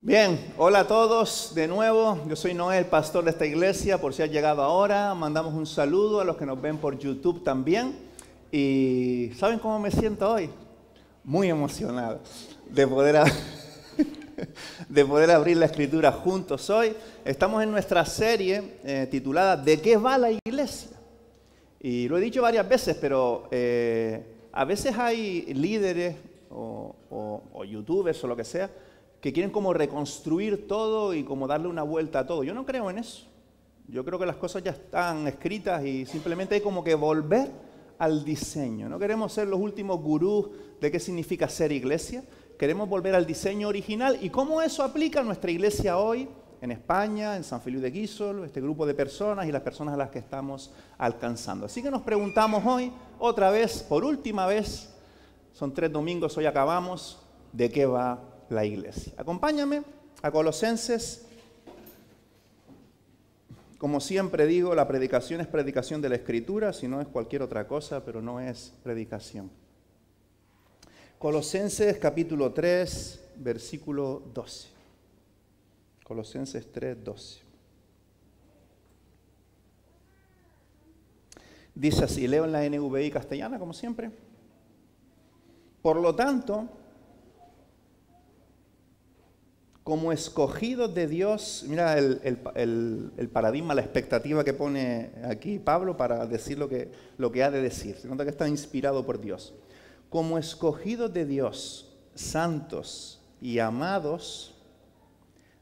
Bien, hola a todos de nuevo, yo soy Noel, pastor de esta iglesia, por si has llegado ahora, mandamos un saludo a los que nos ven por YouTube también. Y ¿saben cómo me siento hoy? Muy emocionado de poder abrir la escritura juntos hoy. Estamos en nuestra serie titulada ¿De qué va la iglesia? Y lo he dicho varias veces, pero a veces hay líderes o youtubers o lo que sea, que quieren como reconstruir todo y como darle una vuelta a todo. Yo no creo en eso. Yo creo que las cosas ya están escritas y simplemente hay como que volver al diseño. No queremos ser los últimos gurús de qué significa ser iglesia. Queremos volver al diseño original y cómo eso aplica a nuestra iglesia hoy, en España, en San Feliu de Guíxols, este grupo de personas y las personas a las que estamos alcanzando. Así que nos preguntamos hoy, otra vez, por última vez, son 3 domingos, hoy acabamos, ¿de qué va la iglesia? Acompáñame a Colosenses. Como siempre digo, la predicación es predicación de la Escritura, si no es cualquier otra cosa, pero no es predicación. Colosenses capítulo 3, versículo 12. Colosenses 3, 12. Dice así, leo en la NVI castellana, como siempre. Por lo tanto, como escogidos de Dios, mira el paradigma, la expectativa que pone aquí Pablo para decir lo que ha de decir. Se nota que está inspirado por Dios. Como escogidos de Dios, santos y amados,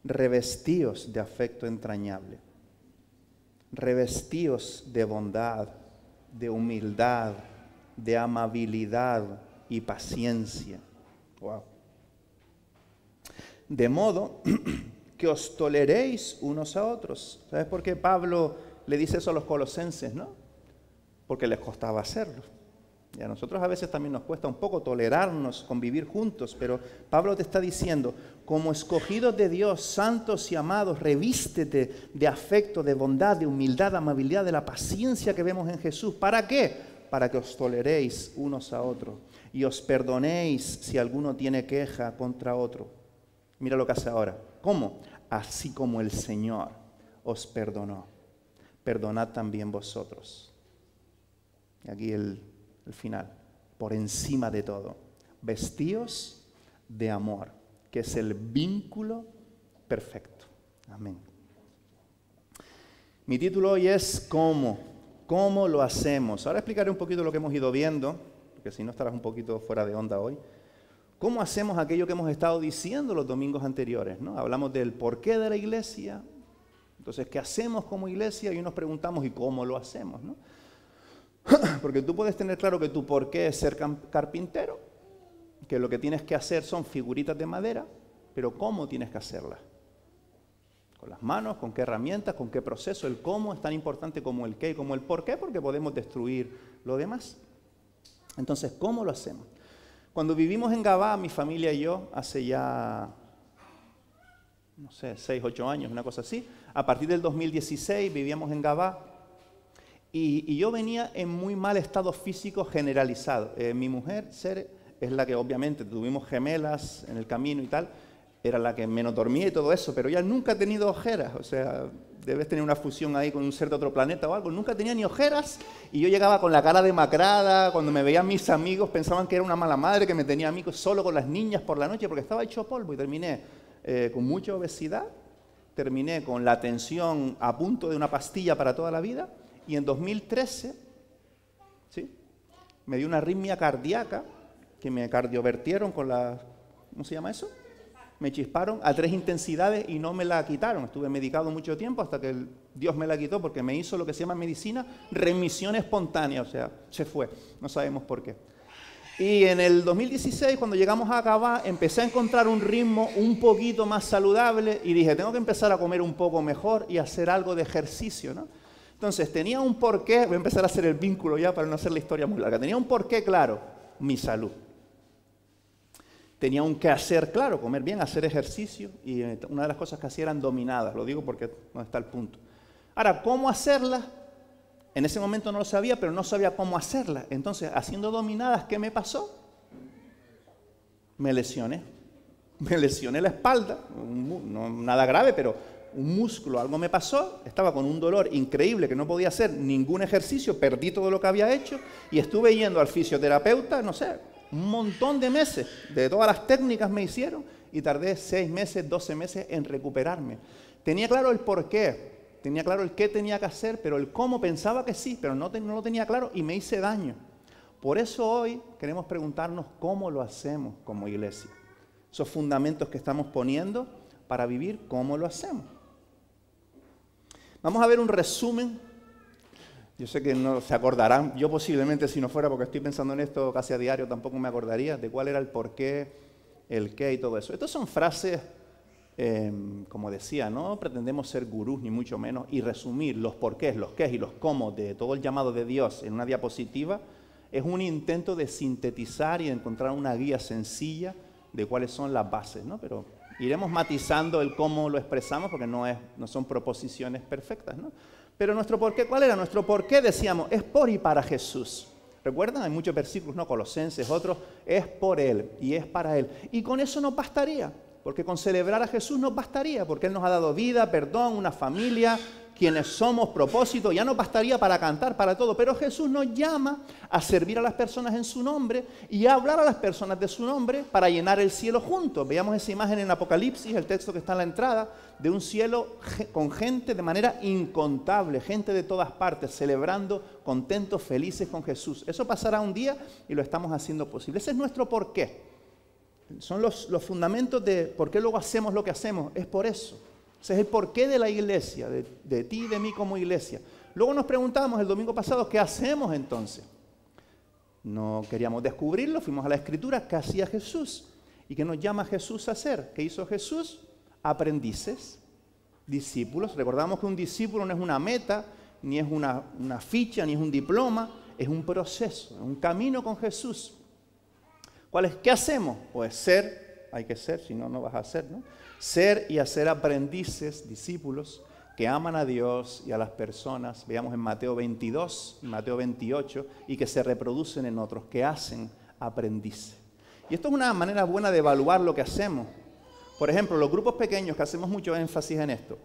revestíos de afecto entrañable, revestíos de bondad, de humildad, de amabilidad y paciencia. Wow. De modo que os toleréis unos a otros. ¿Sabes por qué Pablo le dice eso a los colosenses, no? Porque les costaba hacerlo. Y a nosotros a veces también nos cuesta un poco tolerarnos, convivir juntos, pero Pablo te está diciendo, como escogidos de Dios, santos y amados, revístete de afecto, de bondad, de humildad, de amabilidad, de la paciencia que vemos en Jesús. ¿Para qué? Para que os toleréis unos a otros y os perdonéis si alguno tiene queja contra otro. Mira lo que hace ahora. ¿Cómo? Así como el Señor os perdonó, perdonad también vosotros. Y aquí el final. Por encima de todo, vestíos de amor, que es el vínculo perfecto. Amén. Mi título hoy es ¿Cómo? ¿Cómo lo hacemos? Ahora explicaré un poquito lo que hemos ido viendo, porque si no estarás un poquito fuera de onda hoy. ¿Cómo hacemos aquello que hemos estado diciendo los domingos anteriores, ¿no? Hablamos del porqué de la iglesia, entonces, ¿qué hacemos como iglesia? Y nos preguntamos, ¿y cómo lo hacemos, no? Porque tú puedes tener claro que tu porqué es ser carpintero, que lo que tienes que hacer son figuritas de madera, pero ¿cómo tienes que hacerlas? ¿Con las manos? ¿Con qué herramientas? ¿Con qué proceso? El cómo es tan importante como el qué y como el por qué, porque podemos destruir lo demás. Entonces, ¿cómo lo hacemos? Cuando vivimos en Gabá, mi familia y yo, hace ya, 6, 8 años, una cosa así, a partir del 2016 vivíamos en Gabá y yo venía en muy mal estado físico generalizado. Mi mujer, Sere, es la que obviamente tuvimos gemelas en el camino y tal, era la que menos dormía y todo eso, pero ella nunca ha tenido ojeras, o sea, debes tener una fusión ahí con un ser de otro planeta o algo, nunca tenía ni ojeras y yo llegaba con la cara demacrada, cuando me veían mis amigos pensaban que era una mala madre que me tenía amigos solo con las niñas por la noche porque estaba hecho polvo y terminé con mucha obesidad, terminé con la tensión a punto de una pastilla para toda la vida y en 2013, ¿sí? Me dio una arritmia cardíaca que me cardiovertieron con la, ¿cómo se llama eso? Me chisparon a 3 intensidades y no me la quitaron. Estuve medicado mucho tiempo hasta que Dios me la quitó porque me hizo lo que se llama en medicina remisión espontánea, o sea, se fue, no sabemos por qué. Y en el 2016, cuando llegamos a Gabá, empecé a encontrar un ritmo un poquito más saludable y dije, tengo que empezar a comer un poco mejor y hacer algo de ejercicio, ¿no? Entonces, tenía un porqué, voy a empezar a hacer el vínculo ya para no hacer la historia muy larga, tenía un porqué claro, mi salud. Tenía un qué hacer, claro, comer bien, hacer ejercicio, y una de las cosas que hacía eran dominadas, lo digo porque no está el punto. Ahora, ¿cómo hacerlas? En ese momento no lo sabía, pero no sabía cómo hacerlas. Entonces, haciendo dominadas, ¿qué me pasó? Me lesioné. me lesioné la espalda, no nada grave, pero un músculo, algo me pasó, estaba con un dolor increíble que no podía hacer ningún ejercicio, perdí todo lo que había hecho y estuve yendo al fisioterapeuta, no sé, un montón de meses, de todas las técnicas me hicieron y tardé 6 meses, 12 meses en recuperarme. Tenía claro el porqué, tenía claro el qué tenía que hacer, pero el cómo pensaba que sí, pero no lo tenía claro y me hice daño. Por eso hoy queremos preguntarnos cómo lo hacemos como iglesia. Esos fundamentos que estamos poniendo para vivir, ¿cómo lo hacemos? Vamos a ver un resumen. Yo sé que no se acordarán, yo posiblemente si no fuera porque estoy pensando en esto casi a diario tampoco me acordaría de cuál era el porqué, el qué y todo eso. Estas son frases, como decía, no pretendemos ser gurús ni mucho menos y resumir los porqués, los qués y los cómo de todo el llamado de Dios en una diapositiva es un intento de sintetizar y de encontrar una guía sencilla de cuáles son las bases, ¿no? Pero iremos matizando el cómo lo expresamos porque no son proposiciones perfectas, ¿no? Pero nuestro porqué, ¿cuál era? Nuestro porqué, decíamos, es por y para Jesús. ¿Recuerdan? Hay muchos versículos, ¿no? Colosenses, otros, es por Él y es para Él. Y con eso nos bastaría, porque con celebrar a Jesús nos bastaría, porque Él nos ha dado vida, perdón, una familia, quienes somos, propósito, ya nos bastaría para cantar, para todo. Pero Jesús nos llama a servir a las personas en su nombre y a hablar a las personas de su nombre para llenar el cielo juntos. Veamos esa imagen en Apocalipsis, el texto que está en la entrada, de un cielo con gente de manera incontable, gente de todas partes, celebrando, contentos, felices con Jesús. Eso pasará un día y lo estamos haciendo posible. Ese es nuestro porqué. Son los fundamentos de por qué luego hacemos lo que hacemos. Es por eso. Ese es el porqué de la iglesia, de ti y de mí como iglesia. Luego nos preguntábamos el domingo pasado, ¿qué hacemos entonces? No queríamos descubrirlo, fuimos a la Escritura, ¿qué hacía Jesús? ¿Y qué nos llama Jesús a hacer? ¿Qué hizo Jesús? Aprendices, discípulos. Recordamos que un discípulo no es una meta, ni es una ficha, ni es un diploma, es un proceso, es un camino con Jesús. ¿Qué hacemos? Pues ser, hay que ser, si no, no vas a hacer, ¿no? Ser y hacer aprendices, discípulos, que aman a Dios y a las personas, veamos en Mateo 22 y Mateo 28, y que se reproducen en otros, que hacen aprendices. Y esto es una manera buena de evaluar lo que hacemos. Por ejemplo, los grupos pequeños, que hacemos mucho énfasis en esto.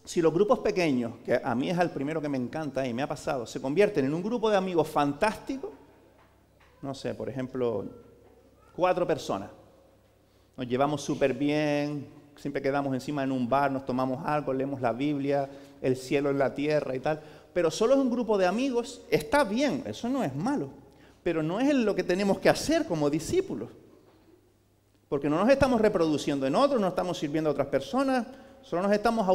Si los grupos pequeños, que a mí es el primero que me encanta y me ha pasado, se convierten en un grupo de amigos fantástico, no sé, por ejemplo, 4 personas. Nos llevamos súper bien, siempre quedamos encima en un bar, nos tomamos algo, leemos la Biblia, el cielo en la tierra y tal. Pero solo es un grupo de amigos, está bien, eso no es malo. Pero no es lo que tenemos que hacer como discípulos. Porque no nos estamos reproduciendo en otros, no estamos sirviendo a otras personas, solo nos estamos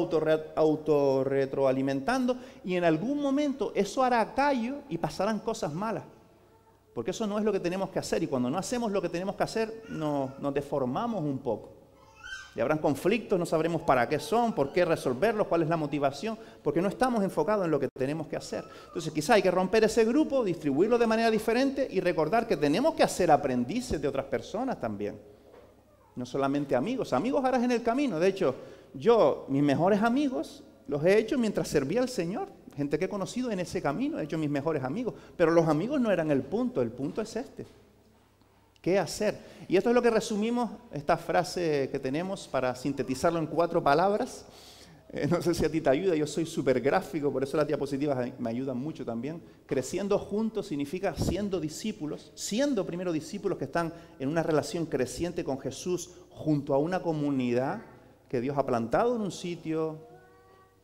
autorretroalimentando y en algún momento eso hará callo y pasarán cosas malas. Porque eso no es lo que tenemos que hacer y cuando no hacemos lo que tenemos que hacer nos deformamos un poco. Y habrán conflictos, no sabremos para qué son, por qué resolverlos, cuál es la motivación, porque no estamos enfocados en lo que tenemos que hacer. Entonces quizá hay que romper ese grupo, distribuirlo de manera diferente y recordar que tenemos que hacer aprendices de otras personas también. No solamente amigos, amigos harás en el camino. De hecho, mis mejores amigos los he hecho mientras servía al Señor. Gente que he conocido en ese camino, he hecho mis mejores amigos. Pero los amigos no eran el punto es este. ¿Qué hacer? Y esto es lo que resumimos, esta frase que tenemos para sintetizarlo en 4 palabras. No sé si a ti te ayuda, yo soy súper gráfico, por eso las diapositivas me ayudan mucho también. Creciendo juntos significa siendo discípulos, siendo primero discípulos que están en una relación creciente con Jesús junto a una comunidad que Dios ha plantado en un sitio,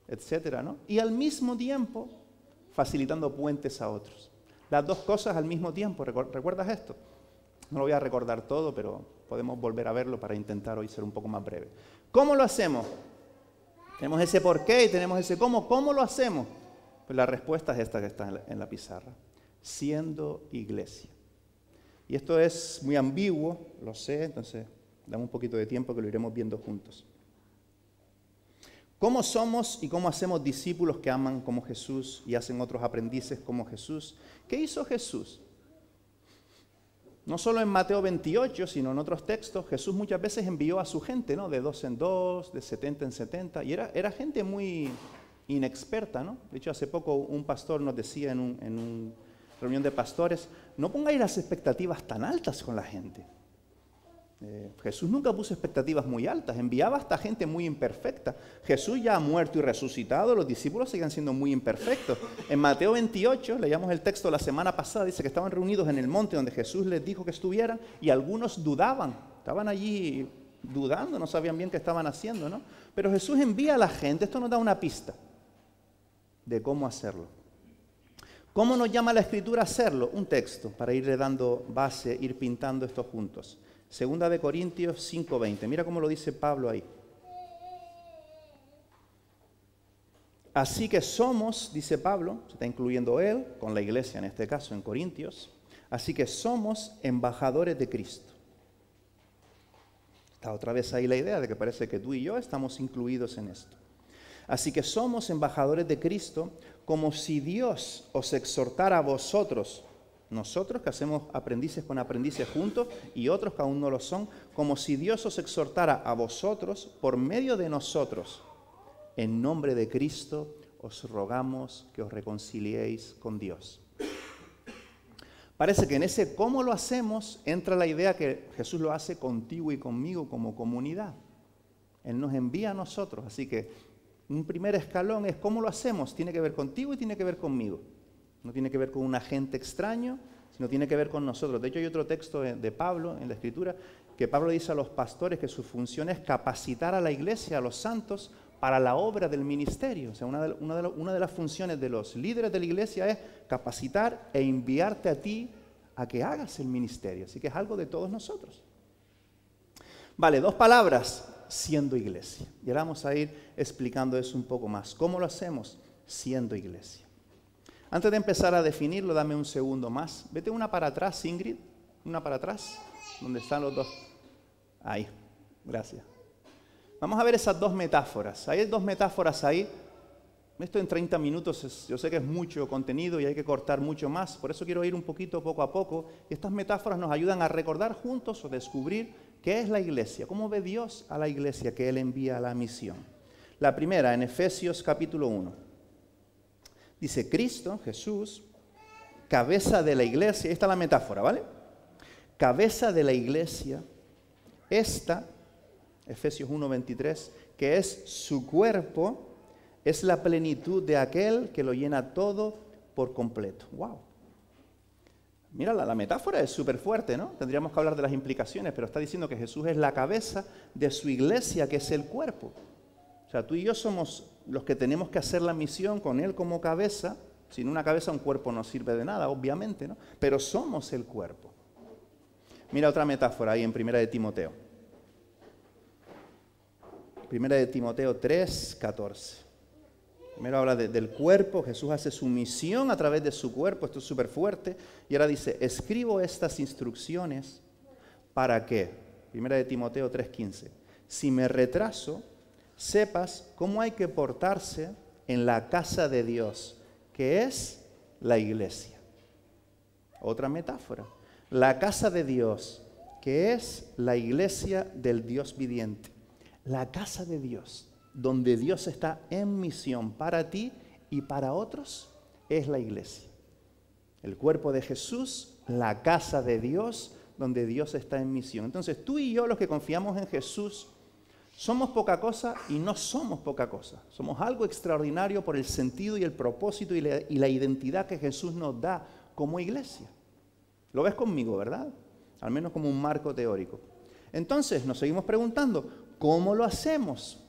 etcétera, ¿no? Y al mismo tiempo facilitando puentes a otros. Las 2 cosas al mismo tiempo, ¿recuerdas esto? No lo voy a recordar todo, pero podemos volver a verlo para intentar hoy ser un poco más breve. ¿Cómo lo hacemos? Tenemos ese porqué y tenemos ese cómo. ¿Cómo lo hacemos? Pues la respuesta es esta que está en la pizarra. Siendo iglesia. Y esto es muy ambiguo, lo sé, entonces dame un poquito de tiempo que lo iremos viendo juntos. ¿Cómo somos y cómo hacemos discípulos que aman como Jesús y hacen otros aprendices como Jesús? ¿Qué hizo Jesús? No solo en Mateo 28, sino en otros textos, Jesús muchas veces envió a su gente, ¿no? De 2 en 2, de 70 en 70, y era gente muy inexperta, ¿no? De hecho, hace poco un pastor nos decía en una reunión de pastores, no pongáis las expectativas tan altas con la gente. Jesús nunca puso expectativas muy altas, enviaba hasta gente muy imperfecta. Jesús ya ha muerto y resucitado, los discípulos siguen siendo muy imperfectos. En Mateo 28, leíamos el texto la semana pasada, dice que estaban reunidos en el monte donde Jesús les dijo que estuvieran y algunos dudaban, estaban allí dudando, no sabían bien qué estaban haciendo, ¿no? Pero Jesús envía a la gente, esto nos da una pista de cómo hacerlo. ¿Cómo nos llama la Escritura a hacerlo? Un texto para irle dando base, ir pintando esto juntos. Segunda de Corintios 5:20. Mira cómo lo dice Pablo ahí. Así que somos, dice Pablo, se está incluyendo él, con la iglesia en este caso, en Corintios. Así que somos embajadores de Cristo. Está otra vez ahí la idea de que parece que tú y yo estamos incluidos en esto. Así que somos embajadores de Cristo, como si Dios os exhortara a vosotros, nosotros que hacemos aprendices con aprendices juntos y otros que aún no lo son, como si Dios os exhortara a vosotros por medio de nosotros. En nombre de Cristo os rogamos que os reconciliéis con Dios. Parece que en ese cómo lo hacemos entra la idea que Jesús lo hace contigo y conmigo como comunidad. Él nos envía a nosotros, así que un primer escalón es cómo lo hacemos. Tiene que ver contigo y tiene que ver conmigo. No tiene que ver con un agente extraño, sino tiene que ver con nosotros. De hecho, hay otro texto de Pablo en la Escritura que Pablo dice a los pastores que su función es capacitar a la iglesia, a los santos, para la obra del ministerio. O sea, una de las funciones de los líderes de la iglesia es capacitar e enviarte a ti a que hagas el ministerio. Así que es algo de todos nosotros. Vale, 2 palabras, siendo iglesia. Y ahora vamos a ir explicando eso un poco más. ¿Cómo lo hacemos? Siendo iglesia. Antes de empezar a definirlo, dame un segundo más. Vete una para atrás, Ingrid. Una para atrás, donde están los dos. Ahí, gracias. Vamos a ver esas 2 metáforas. Hay 2 metáforas ahí. Esto en 30 minutos, yo sé que es mucho contenido y hay que cortar mucho más. Por eso quiero ir un poquito poco a poco. Y estas metáforas nos ayudan a recordar juntos o descubrir qué es la iglesia. ¿Cómo ve Dios a la iglesia que Él envía a la misión? La primera, en Efesios capítulo 1. Dice, Cristo, Jesús, cabeza de la iglesia. Ahí está la metáfora, ¿vale? Cabeza de la iglesia, esta, Efesios 1:23, que es su cuerpo, es la plenitud de aquel que lo llena todo por completo. ¡Wow! Mira, la metáfora es súper fuerte, ¿no? Tendríamos que hablar de las implicaciones, pero está diciendo que Jesús es la cabeza de su iglesia, que es el cuerpo. O sea, tú y yo somos los que tenemos que hacer la misión con Él como cabeza. Sin una cabeza un cuerpo no sirve de nada, obviamente, ¿no? Pero somos el cuerpo. Mira otra metáfora ahí en 1 de Timoteo. 1 de Timoteo 3:14. Primero habla del cuerpo, Jesús hace su misión a través de su cuerpo, esto es súper fuerte. Y ahora dice, escribo estas instrucciones para que, 1 de Timoteo 3:15, si me retraso, sepas cómo hay que portarse en la casa de Dios, que es la iglesia. Otra metáfora. La casa de Dios, que es la iglesia del Dios viviente. La casa de Dios, donde Dios está en misión para ti y para otros, es la iglesia. El cuerpo de Jesús, la casa de Dios, donde Dios está en misión. Entonces, tú y yo, los que confiamos en Jesús, somos poca cosa y no somos poca cosa. Somos algo extraordinario por el sentido y el propósito y la identidad que Jesús nos da como iglesia. Lo ves conmigo, ¿verdad? Al menos como un marco teórico. Entonces, nos seguimos preguntando, ¿cómo lo hacemos?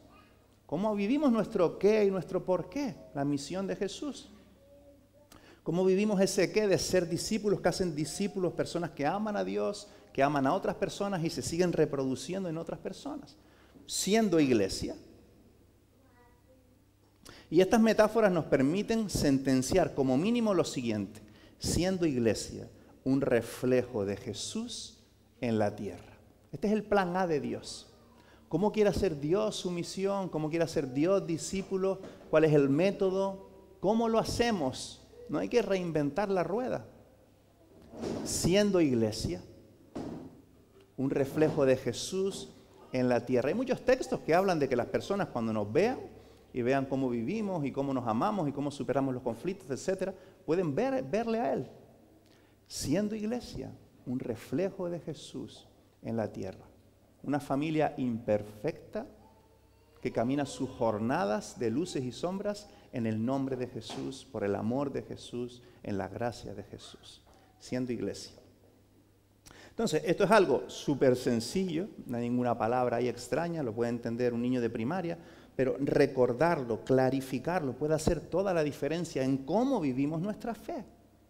¿Cómo vivimos nuestro qué y nuestro por qué? La misión de Jesús. ¿Cómo vivimos ese qué de ser discípulos que hacen discípulos, personas que aman a Dios, que aman a otras personas y se siguen reproduciendo en otras personas? Siendo iglesia. Y estas metáforas nos permiten sentenciar como mínimo lo siguiente: siendo iglesia, un reflejo de Jesús en la tierra. Este es el plan A de Dios. ¿Cómo quiere hacer Dios su misión? ¿Cómo quiere hacer Dios discípulos? ¿Cuál es el método? ¿Cómo lo hacemos? No hay que reinventar la rueda. Siendo iglesia, un reflejo de Jesús en la tierra. Hay muchos textos que hablan de que las personas cuando nos vean y vean cómo vivimos y cómo nos amamos y cómo superamos los conflictos, etcétera, pueden verle a Él. Siendo iglesia, un reflejo de Jesús en la tierra. una familia imperfecta que camina sus jornadas de luces y sombras en el nombre de Jesús, por el amor de Jesús, en la gracia de Jesús, siendo iglesia. Entonces, esto es algo súper sencillo, no hay ninguna palabra ahí extraña, lo puede entender un niño de primaria, pero recordarlo, clarificarlo, puede hacer toda la diferencia en cómo vivimos nuestra fe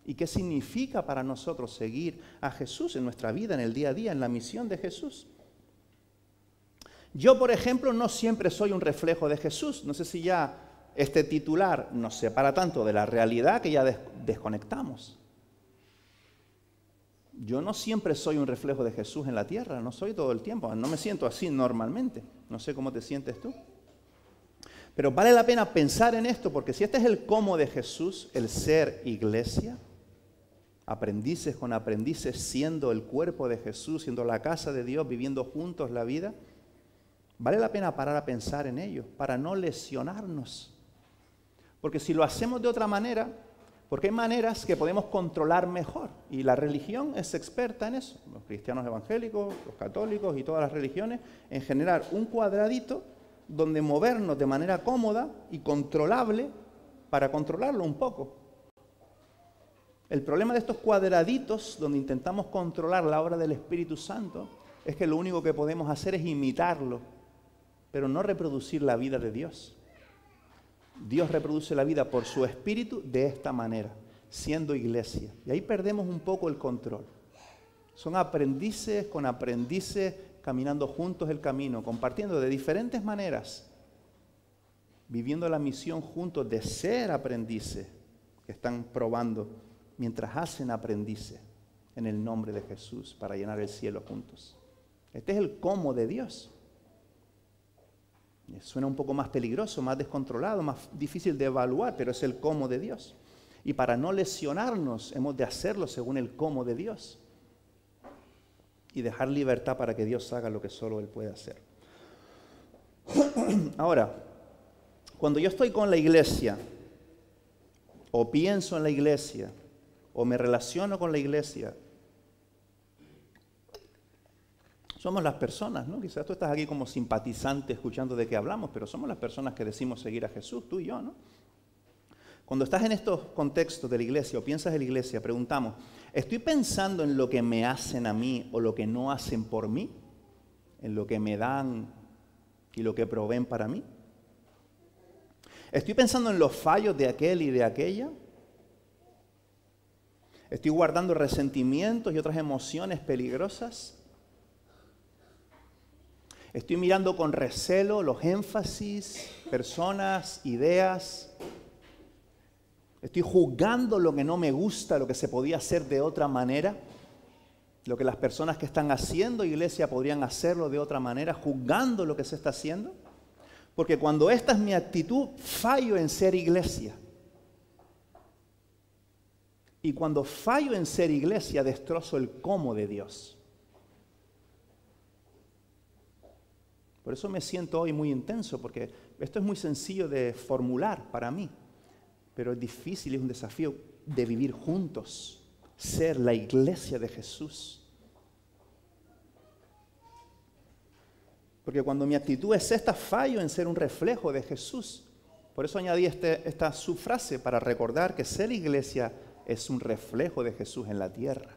y qué significa para nosotros seguir a Jesús en nuestra vida, en el día a día, en la misión de Jesús. Yo, por ejemplo, no siempre soy un reflejo de Jesús. No sé si ya este titular nos separa tanto de la realidad que ya desconectamos. Yo no siempre soy un reflejo de Jesús en la tierra, no soy todo el tiempo, no me siento así normalmente. No sé cómo te sientes tú. Pero vale la pena pensar en esto, porque si este es el cómo de Jesús, el ser iglesia, aprendices con aprendices, siendo el cuerpo de Jesús, siendo la casa de Dios, viviendo juntos la vida, vale la pena parar a pensar en ello, para no lesionarnos. Porque si lo hacemos de otra manera, porque hay maneras que podemos controlar mejor, y la religión es experta en eso, los cristianos evangélicos, los católicos y todas las religiones, en generar un cuadradito donde movernos de manera cómoda y controlable para controlarlo un poco. El problema de estos cuadraditos donde intentamos controlar la obra del Espíritu Santo es que lo único que podemos hacer es imitarlo, pero no reproducir la vida de Dios. Dios reproduce la vida por su Espíritu de esta manera, siendo iglesia. Y ahí perdemos un poco el control. Son aprendices con aprendices caminando juntos el camino, compartiendo de diferentes maneras, viviendo la misión juntos de ser aprendices que están probando mientras hacen aprendices en el nombre de Jesús para llenar el cielo juntos. Este es el cómo de Dios. Suena un poco más peligroso, más descontrolado, más difícil de evaluar, pero es el cómo de Dios. Y para no lesionarnos, hemos de hacerlo según el cómo de Dios. Y dejar libertad para que Dios haga lo que solo Él puede hacer. Ahora, cuando yo estoy con la iglesia, o pienso en la iglesia, o me relaciono con la iglesia, somos las personas, ¿no? Quizás tú estás aquí como simpatizante escuchando de qué hablamos, pero somos las personas que decimos seguir a Jesús, tú y yo, ¿no? Cuando estás en estos contextos de la iglesia o piensas en la iglesia, preguntamos, ¿estoy pensando en lo que me hacen a mí o lo que no hacen por mí? ¿En lo que me dan y lo que proveen para mí? ¿Estoy pensando en los fallos de aquel y de aquella? ¿Estoy guardando resentimientos y otras emociones peligrosas? ¿Estoy mirando con recelo los énfasis, personas, ideas? ¿Estoy juzgando lo que no me gusta, lo que se podía hacer de otra manera? Lo que las personas que están haciendo iglesia podrían hacerlo de otra manera, juzgando lo que se está haciendo. Porque cuando esta es mi actitud, fallo en ser iglesia. Y cuando fallo en ser iglesia, destrozo el cómo de Dios. Por eso me siento hoy muy intenso, porque esto es muy sencillo de formular para mí, pero es difícil, es un desafío de vivir juntos, ser la iglesia de Jesús. Porque cuando mi actitud es esta, fallo en ser un reflejo de Jesús. Por eso añadí esta subfrase para recordar que ser iglesia es un reflejo de Jesús en la tierra,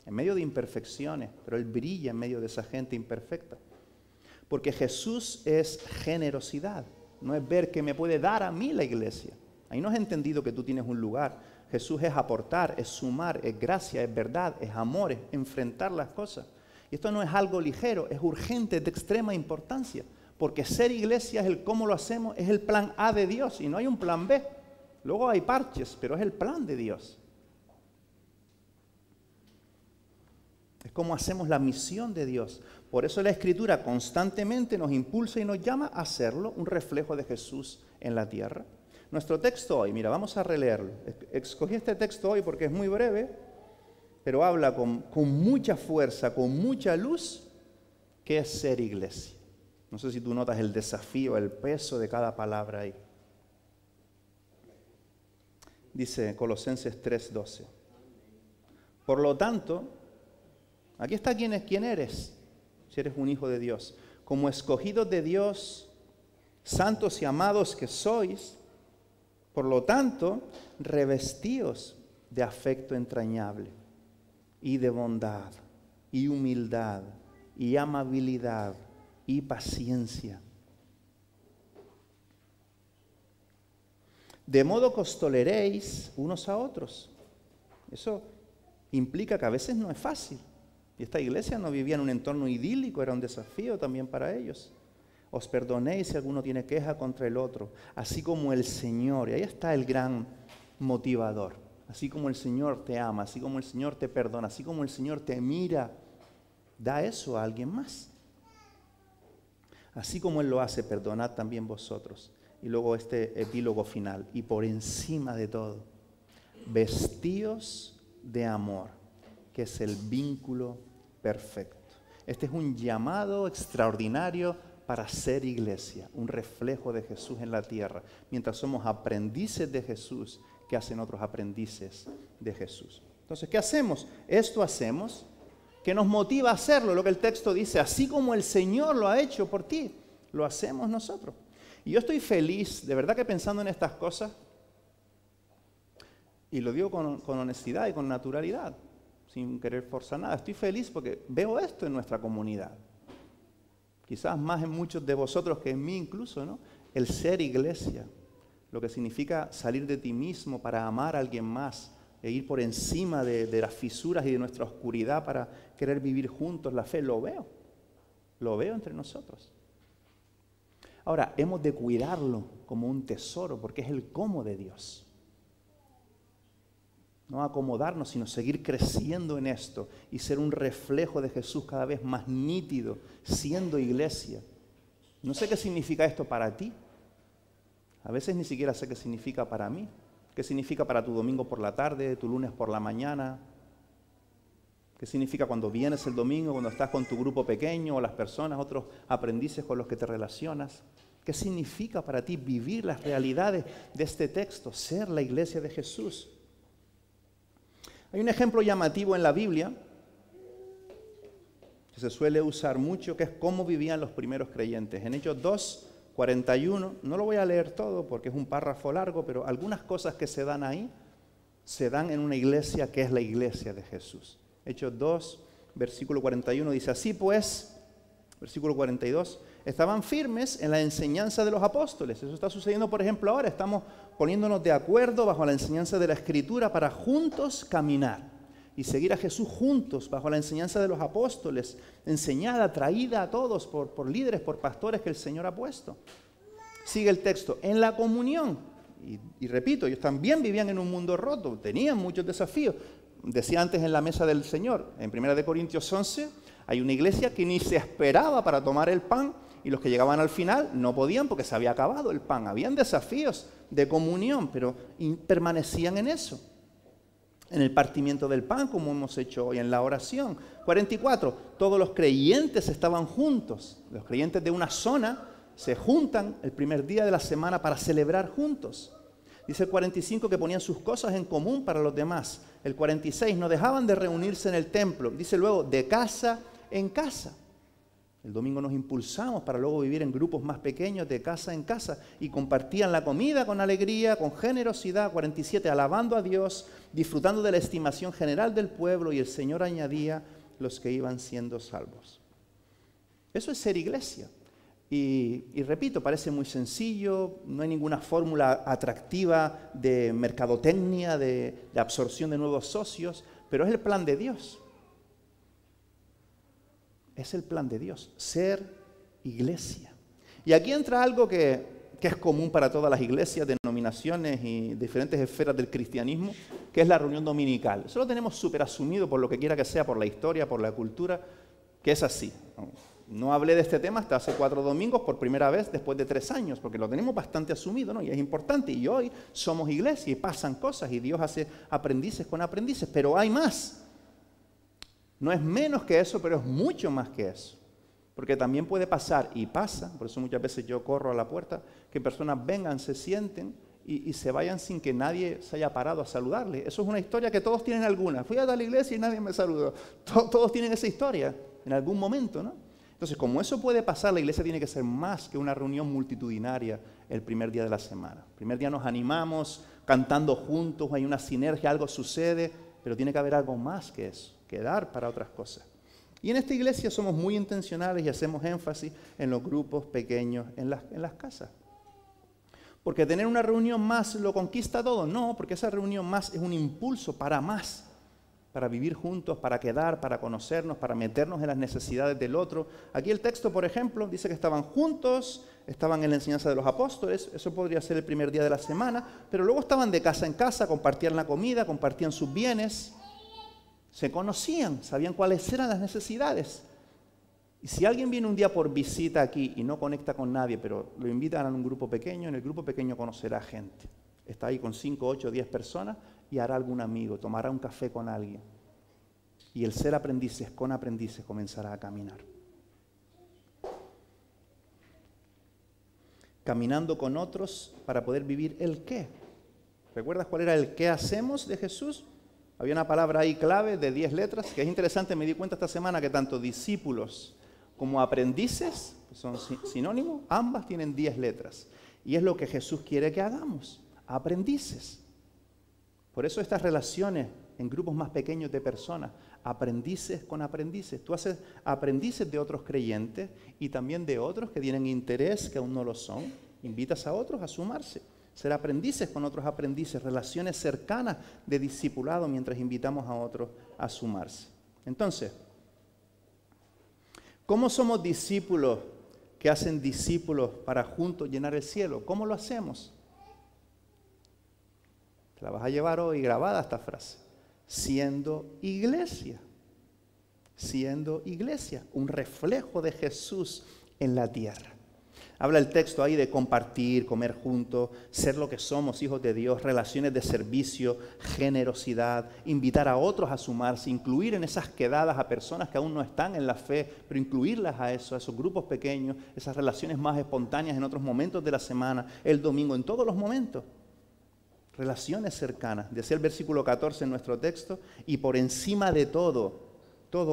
en medio de imperfecciones, pero Él brilla en medio de esa gente imperfecta. Porque Jesús es generosidad, no es ver qué me puede dar a mí la iglesia. Ahí no has entendido que tú tienes un lugar. Jesús es aportar, es sumar, es gracia, es verdad, es amor, es enfrentar las cosas. Y esto no es algo ligero, es urgente, es de extrema importancia. Porque ser iglesia es el cómo lo hacemos, es el plan A de Dios y no hay un plan B. Luego hay parches, pero es el plan de Dios. Es como hacemos la misión de Dios. Por eso la Escritura constantemente nos impulsa y nos llama a hacerlo, un reflejo de Jesús en la tierra. Nuestro texto hoy, mira, vamos a releerlo. Escogí este texto hoy porque es muy breve, pero habla con mucha fuerza, con mucha luz, que es ser iglesia. No sé si tú notas el desafío, el peso de cada palabra ahí. Dice Colosenses 3:12. Por lo tanto, aquí está quién eres. si eres un hijo de Dios, como escogidos de Dios, santos y amados que sois, por lo tanto, revestíos de afecto entrañable y de bondad y humildad y amabilidad y paciencia. De modo que os toleréis unos a otros. Eso implica que a veces no es fácil. Y esta iglesia no vivía en un entorno idílico, era un desafío también para ellos. Os perdonéis si alguno tiene queja contra el otro, así como el Señor. Y ahí está el gran motivador. Así como el Señor te ama, así como el Señor te perdona, así como el Señor te mira, da eso a alguien más. Así como Él lo hace, perdonad también vosotros. Y luego este epílogo final. Y por encima de todo, vestíos de amor, que es el vínculo perfecto. Este es un llamado extraordinario para ser iglesia, un reflejo de Jesús en la tierra, mientras somos aprendices de Jesús, que hacen otros aprendices de Jesús. Entonces, ¿qué hacemos? Esto hacemos, que nos motiva a hacerlo, lo que el texto dice, así como el Señor lo ha hecho por ti, lo hacemos nosotros. Y yo estoy feliz, de verdad que pensando en estas cosas, y lo digo con honestidad y con naturalidad, sin querer forzar nada, estoy feliz porque veo esto en nuestra comunidad. Quizás más en muchos de vosotros que en mí incluso, ¿no? El ser iglesia, lo que significa salir de ti mismo para amar a alguien más, e ir por encima de las fisuras y de nuestra oscuridad para querer vivir juntos la fe, lo veo entre nosotros. Ahora, hemos de cuidarlo como un tesoro, porque es el cómo de Dios. No acomodarnos, sino seguir creciendo en esto y ser un reflejo de Jesús cada vez más nítido, siendo iglesia. No sé qué significa esto para ti. A veces ni siquiera sé qué significa para mí. ¿Qué significa para tu domingo por la tarde, tu lunes por la mañana? ¿Qué significa cuando vienes el domingo, cuando estás con tu grupo pequeño o las personas, otros aprendices con los que te relacionas? ¿Qué significa para ti vivir las realidades de este texto, ser la iglesia de Jesús? Hay un ejemplo llamativo en la Biblia que se suele usar mucho, que es cómo vivían los primeros creyentes. En Hechos 2:41, no lo voy a leer todo porque es un párrafo largo, pero algunas cosas que se dan ahí, se dan en una iglesia que es la iglesia de Jesús. Hechos 2, versículo 41 dice, así pues, versículo 42, estaban firmes en la enseñanza de los apóstoles. Eso está sucediendo, por ejemplo, ahora. Estamos poniéndonos de acuerdo bajo la enseñanza de la Escritura para juntos caminar y seguir a Jesús juntos bajo la enseñanza de los apóstoles, enseñada, traída a todos por líderes, por pastores que el Señor ha puesto. Sigue el texto, en la comunión. Y repito, ellos también vivían en un mundo roto, tenían muchos desafíos. Decía antes en la mesa del Señor, en 1 Corintios 11, hay una iglesia que ni se esperaba para tomar el pan, y los que llegaban al final no podían porque se había acabado el pan. Habían desafíos de comunión, pero permanecían en eso. En el partimiento del pan, como hemos hecho hoy, en la oración. 44, todos los creyentes estaban juntos. Los creyentes de una zona se juntan el primer día de la semana para celebrar juntos. Dice el 45 que ponían sus cosas en común para los demás. El 46, no dejaban de reunirse en el templo. Dice luego, de casa en casa. El domingo nos impulsamos para luego vivir en grupos más pequeños, de casa en casa, y compartían la comida con alegría, con generosidad. 47, alabando a Dios, disfrutando de la estimación general del pueblo, y el Señor añadía los que iban siendo salvos. Eso es ser iglesia. Y repito, parece muy sencillo, no hay ninguna fórmula atractiva de mercadotecnia, de absorción de nuevos socios, pero es el plan de Dios. Es el plan de Dios, ser iglesia. Y aquí entra algo que es común para todas las iglesias, denominaciones y diferentes esferas del cristianismo, que es la reunión dominical. Eso lo tenemos súper asumido por lo que quiera que sea, por la historia, por la cultura, que es así. No hablé de este tema hasta hace 4 domingos por primera vez después de 3 años, porque lo tenemos bastante asumido, ¿no? Y es importante, y hoy somos iglesia y pasan cosas, y Dios hace aprendices con aprendices, pero hay más. No es menos que eso, pero es mucho más que eso. Porque también puede pasar, y pasa, por eso muchas veces yo corro a la puerta, que personas vengan, se sienten y se vayan sin que nadie se haya parado a saludarle. Eso es una historia que todos tienen alguna. Fui a la iglesia y nadie me saludó. Todos tienen esa historia en algún momento, ¿no? Entonces, como eso puede pasar, la iglesia tiene que ser más que una reunión multitudinaria el primer día de la semana. El primer día nos animamos, cantando juntos, hay una sinergia, algo sucede, pero tiene que haber algo más que eso, que dar para otras cosas. Y en esta iglesia somos muy intencionales y hacemos énfasis en los grupos pequeños en las casas. Porque tener una reunión más lo conquista todo. No, porque esa reunión más es un impulso para más. Para vivir juntos, para quedar, para conocernos, para meternos en las necesidades del otro. Aquí el texto, por ejemplo, dice que estaban juntos, estaban en la enseñanza de los apóstoles, eso podría ser el primer día de la semana, pero luego estaban de casa en casa, compartían la comida, compartían sus bienes, se conocían, sabían cuáles eran las necesidades. Y si alguien viene un día por visita aquí y no conecta con nadie, pero lo invitan a un grupo pequeño, en el grupo pequeño conocerá gente. Está ahí con 5, 8, 10 personas y hará algún amigo, tomará un café con alguien. Y el ser aprendices con aprendices comenzará a caminar. Caminando con otros para poder vivir el qué. ¿Recuerdas cuál era el qué hacemos de Jesús? Había una palabra ahí clave de 10 letras, que es interesante, me di cuenta esta semana que tanto discípulos como aprendices, que son sinónimos, ambas tienen 10 letras. Y es lo que Jesús quiere que hagamos, aprendices. Por eso estas relaciones en grupos más pequeños de personas, aprendices con aprendices. Tú haces aprendices de otros creyentes y también de otros que tienen interés, que aún no lo son. Invitas a otros a sumarse. Ser aprendices con otros aprendices, relaciones cercanas de discipulado mientras invitamos a otros a sumarse. Entonces, ¿cómo somos discípulos que hacen discípulos para juntos llenar el cielo? ¿Cómo lo hacemos? Te la vas a llevar hoy grabada esta frase. Siendo iglesia. Siendo iglesia, un reflejo de Jesús en la tierra. Habla el texto ahí de compartir, comer juntos, ser lo que somos, hijos de Dios, relaciones de servicio, generosidad, invitar a otros a sumarse, incluir en esas quedadas a personas que aún no están en la fe, pero incluirlas a esos grupos pequeños, esas relaciones más espontáneas en otros momentos de la semana, el domingo, en todos los momentos. Relaciones cercanas, decía el versículo 14 en nuestro texto, y por encima de todo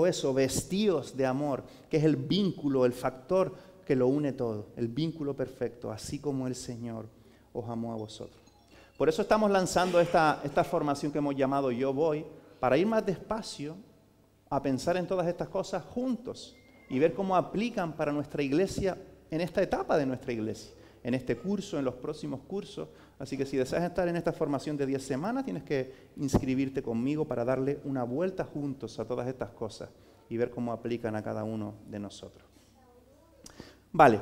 eso, vestidos de amor, que es el vínculo, el factor que lo une todo, el vínculo perfecto, así como el Señor os amó a vosotros. Por eso estamos lanzando esta formación que hemos llamado Yo Voy, para ir más despacio a pensar en todas estas cosas juntos y ver cómo aplican para nuestra iglesia en esta etapa de nuestra iglesia, en este curso, en los próximos cursos. Así que si deseas estar en esta formación de 10 semanas, tienes que inscribirte conmigo para darle una vuelta juntos a todas estas cosas y ver cómo aplican a cada uno de nosotros. Vale,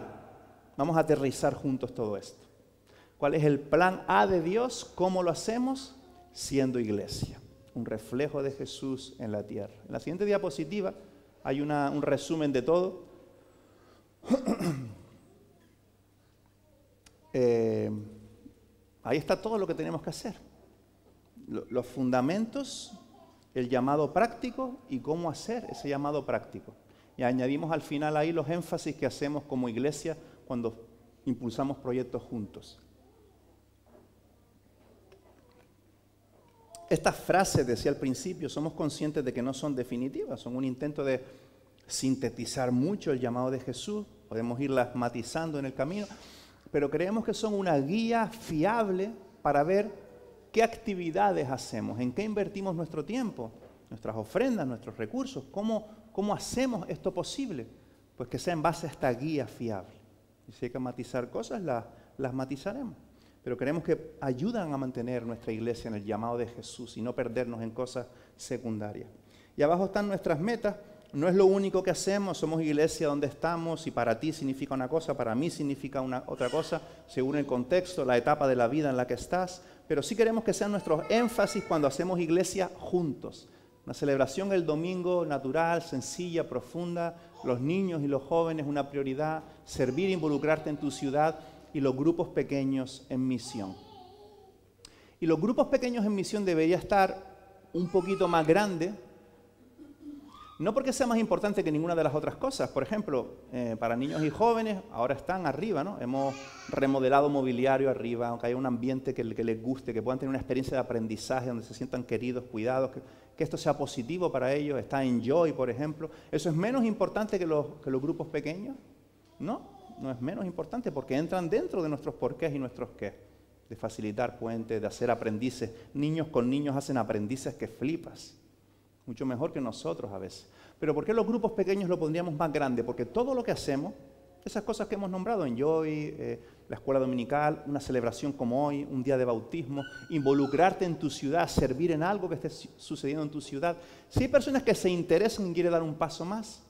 vamos a aterrizar juntos todo esto. ¿Cuál es el plan A de Dios? ¿Cómo lo hacemos? Siendo iglesia, un reflejo de Jesús en la tierra. En la siguiente diapositiva hay un resumen de todo. Ahí está todo lo que tenemos que hacer. Los fundamentos, el llamado práctico y cómo hacer ese llamado práctico. Y añadimos al final ahí los énfasis que hacemos como iglesia cuando impulsamos proyectos juntos. Estas frases, decía al principio, somos conscientes de que no son definitivas, son un intento de sintetizar mucho el llamado de Jesús, podemos irlas matizando en el camino, pero creemos que son una guía fiable para ver qué actividades hacemos, en qué invertimos nuestro tiempo, nuestras ofrendas, nuestros recursos, ¿cómo hacemos esto posible? Pues que sea en base a esta guía fiable. Y si hay que matizar cosas, las matizaremos. Pero queremos que ayudan a mantener nuestra iglesia en el llamado de Jesús y no perdernos en cosas secundarias. Y abajo están nuestras metas. No es lo único que hacemos, somos iglesia donde estamos y para ti significa una cosa, para mí significa otra cosa, según el contexto, la etapa de la vida en la que estás. Pero sí queremos que sean nuestros énfasis cuando hacemos iglesia juntos. Una celebración el domingo natural, sencilla, profunda, los niños y los jóvenes una prioridad, servir e involucrarte en tu ciudad y los grupos pequeños en misión. Y los grupos pequeños en misión debería estar un poquito más grande, No porque sea más importante que ninguna de las otras cosas. Por ejemplo, para niños y jóvenes, ahora están arriba, ¿no? Hemos remodelado mobiliario arriba, aunque haya un ambiente que les guste, que puedan tener una experiencia de aprendizaje donde se sientan queridos, cuidados, que esto sea positivo para ellos. Está Enjoy, por ejemplo. ¿Eso es menos importante que los grupos pequeños? No, no es menos importante porque entran dentro de nuestros porqués y nuestros qué. De facilitar puentes, de hacer aprendices. Niños con niños hacen aprendices que flipas. Mucho mejor que nosotros a veces. Pero ¿por qué los grupos pequeños lo pondríamos más grande? Porque todo lo que hacemos, esas cosas que hemos nombrado, Enjoy, la escuela dominical, una celebración como hoy, un día de bautismo, involucrarte en tu ciudad, servir en algo que esté sucediendo en tu ciudad. Si hay personas que se interesan y quieren dar un paso más,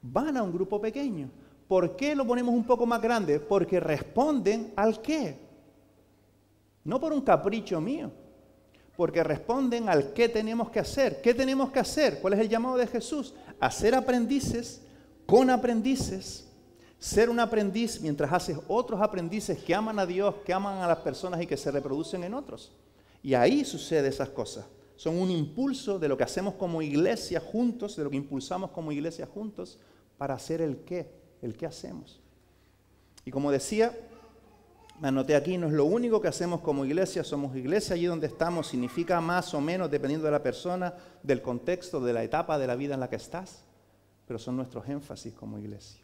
van a un grupo pequeño. ¿Por qué lo ponemos un poco más grande? Porque responden al qué. No por un capricho mío. Porque responden al qué tenemos que hacer. ¿Qué tenemos que hacer? ¿Cuál es el llamado de Jesús? Hacer aprendices con aprendices. Ser un aprendiz mientras haces otros aprendices que aman a Dios, que aman a las personas y que se reproducen en otros. Y ahí sucede esas cosas. Son un impulso de lo que hacemos como iglesia juntos, de lo que impulsamos como iglesia juntos para hacer el qué hacemos. Y como decía, me anoté aquí, no es lo único que hacemos como iglesia, somos iglesia allí donde estamos, significa más o menos dependiendo de la persona, del contexto, de la etapa de la vida en la que estás, pero son nuestros énfasis como iglesia.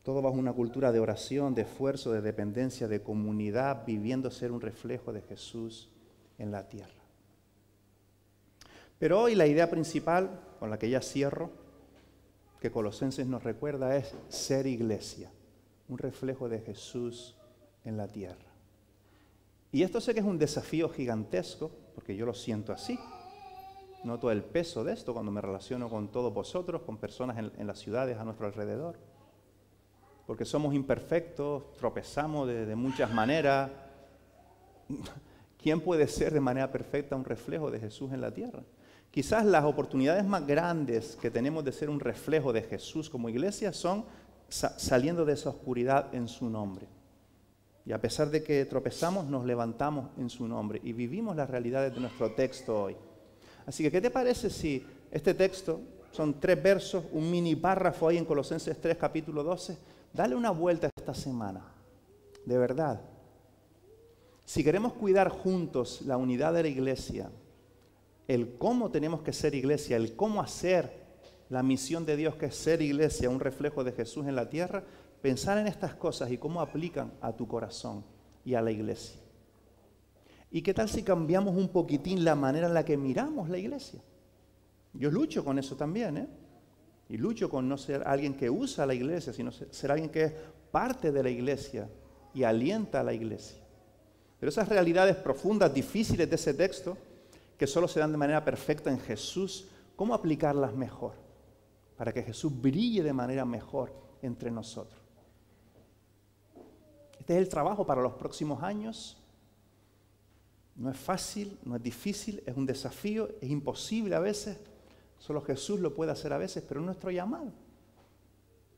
Todo bajo una cultura de oración, de esfuerzo, de dependencia, de comunidad, viviendo ser un reflejo de Jesús en la tierra. Pero hoy la idea principal, con la que ya cierro, que Colosenses nos recuerda es ser iglesia, un reflejo de Jesús en la tierra. Y esto sé que es un desafío gigantesco, porque yo lo siento así. Noto el peso de esto cuando me relaciono con todos vosotros, con personas en las ciudades a nuestro alrededor. Porque somos imperfectos, tropezamos de muchas maneras. ¿Quién puede ser de manera perfecta un reflejo de Jesús en la tierra? Quizás las oportunidades más grandes que tenemos de ser un reflejo de Jesús como iglesia son saliendo de esa oscuridad en su nombre. Y a pesar de que tropezamos, nos levantamos en su nombre y vivimos las realidades de nuestro texto hoy. Así que, ¿qué te parece si este texto, son 3 versos, un mini párrafo ahí en Colosenses 3, capítulo 12, dale una vuelta esta semana, de verdad. Si queremos cuidar juntos la unidad de la iglesia, el cómo tenemos que ser iglesia, el cómo hacer la misión de Dios que es ser iglesia, un reflejo de Jesús en la tierra, pensar en estas cosas y cómo aplican a tu corazón y a la iglesia. ¿Y qué tal si cambiamos un poquitín la manera en la que miramos la iglesia? Yo lucho con eso también, Y lucho con no ser alguien que usa la iglesia, sino ser alguien que es parte de la iglesia y alienta a la iglesia. Pero esas realidades profundas, difíciles de ese texto, que solo se dan de manera perfecta en Jesús, ¿cómo aplicarlas mejor? Para que Jesús brille de manera mejor entre nosotros. Este es el trabajo para los próximos años. No es fácil, no es difícil, es un desafío, es imposible a veces. Solo Jesús lo puede hacer a veces, pero es nuestro llamado.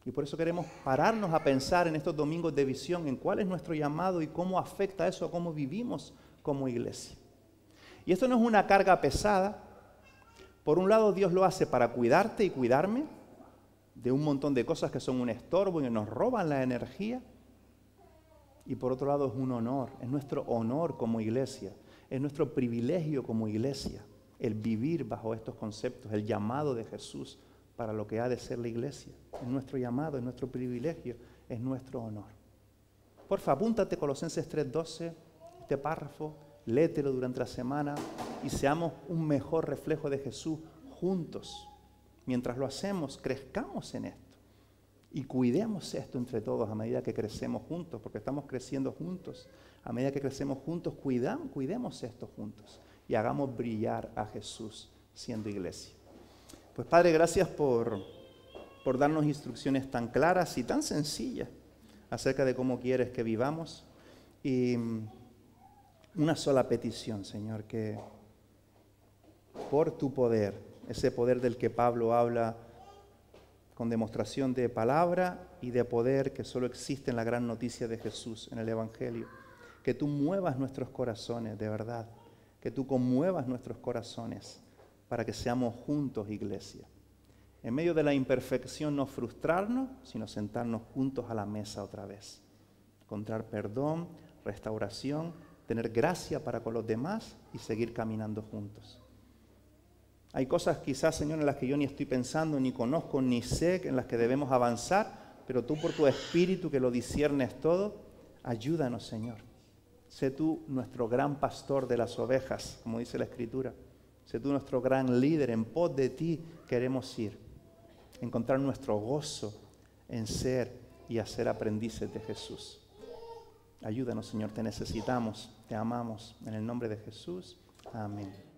Y por eso queremos pararnos a pensar en estos domingos de visión, en cuál es nuestro llamado y cómo afecta eso a cómo vivimos como iglesia. Y esto no es una carga pesada. Por un lado, Dios lo hace para cuidarte y cuidarme de un montón de cosas que son un estorbo y que nos roban la energía. Y por otro lado, es un honor, es nuestro honor como iglesia, es nuestro privilegio como iglesia, el vivir bajo estos conceptos, el llamado de Jesús para lo que ha de ser la iglesia. Es nuestro llamado, es nuestro privilegio, es nuestro honor. Porfa, apúntate Colosenses 3:12, este párrafo, léetelo durante la semana y seamos un mejor reflejo de Jesús juntos. Mientras lo hacemos, crezcamos en esto y cuidemos esto entre todos a medida que crecemos juntos, porque estamos creciendo juntos. A medida que crecemos juntos, cuidemos esto juntos y hagamos brillar a Jesús siendo iglesia. Pues Padre, gracias por darnos instrucciones tan claras y tan sencillas acerca de cómo quieres que vivamos. Y una sola petición, Señor, que por tu poder, ese poder del que Pablo habla con demostración de palabra y de poder que solo existe en la gran noticia de Jesús, en el Evangelio, que tú muevas nuestros corazones de verdad, que tú conmuevas nuestros corazones para que seamos juntos iglesia, En medio de la imperfección no frustrarnos, sino sentarnos juntos a la mesa otra vez. Encontrar perdón, restauración, tener gracia para con los demás y seguir caminando juntos. Hay cosas quizás, Señor, en las que yo ni estoy pensando, ni conozco, ni sé, en las que debemos avanzar, pero tú por tu Espíritu que lo disciernes todo, ayúdanos, Señor. Sé tú nuestro gran pastor de las ovejas, como dice la Escritura. Sé tú nuestro gran líder, en pos de ti queremos ir. Encontrar nuestro gozo en ser y hacer aprendices de Jesús. Ayúdanos, Señor, te necesitamos, te amamos. En el nombre de Jesús, amén.